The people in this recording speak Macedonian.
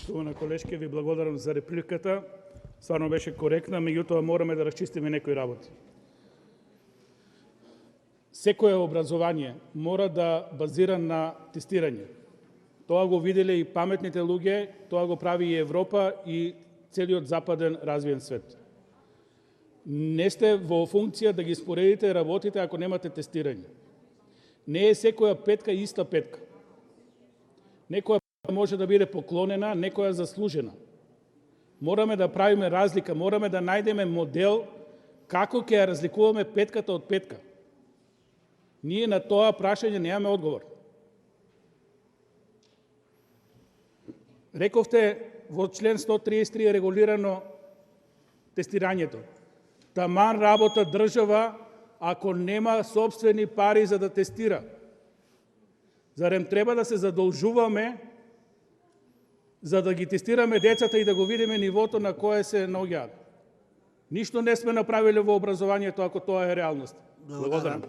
Поштована колешке, ви благодарам за репликата. Стварно беше коректна, меѓутоа мораме да расчистиме некои работи. Секое образование мора да базира на тестирање. Тоа го виделе и паметните луѓе, тоа го прави и Европа и целиот западен развиен свет. Не сте во функција да ги споредите работите ако немате тестирање. Не е секоја петка иста петка. Некоја може да биде поклонена, некоја заслужена. Мораме да правиме разлика, мораме да најдеме модел како ќе ја разликуваме петката од петка. Ние на тоа прашање немаме одговор. Рековте во член 133 е регулирано тестирањето. Таман работа држава ако нема собствени пари за да тестира. Зарем треба да се задолжуваме за да ги тестираме децата и да го видиме нивото на кое се наоѓаат? Ништо не сме направиле во образованието ако тоа е реалност. Благодарам.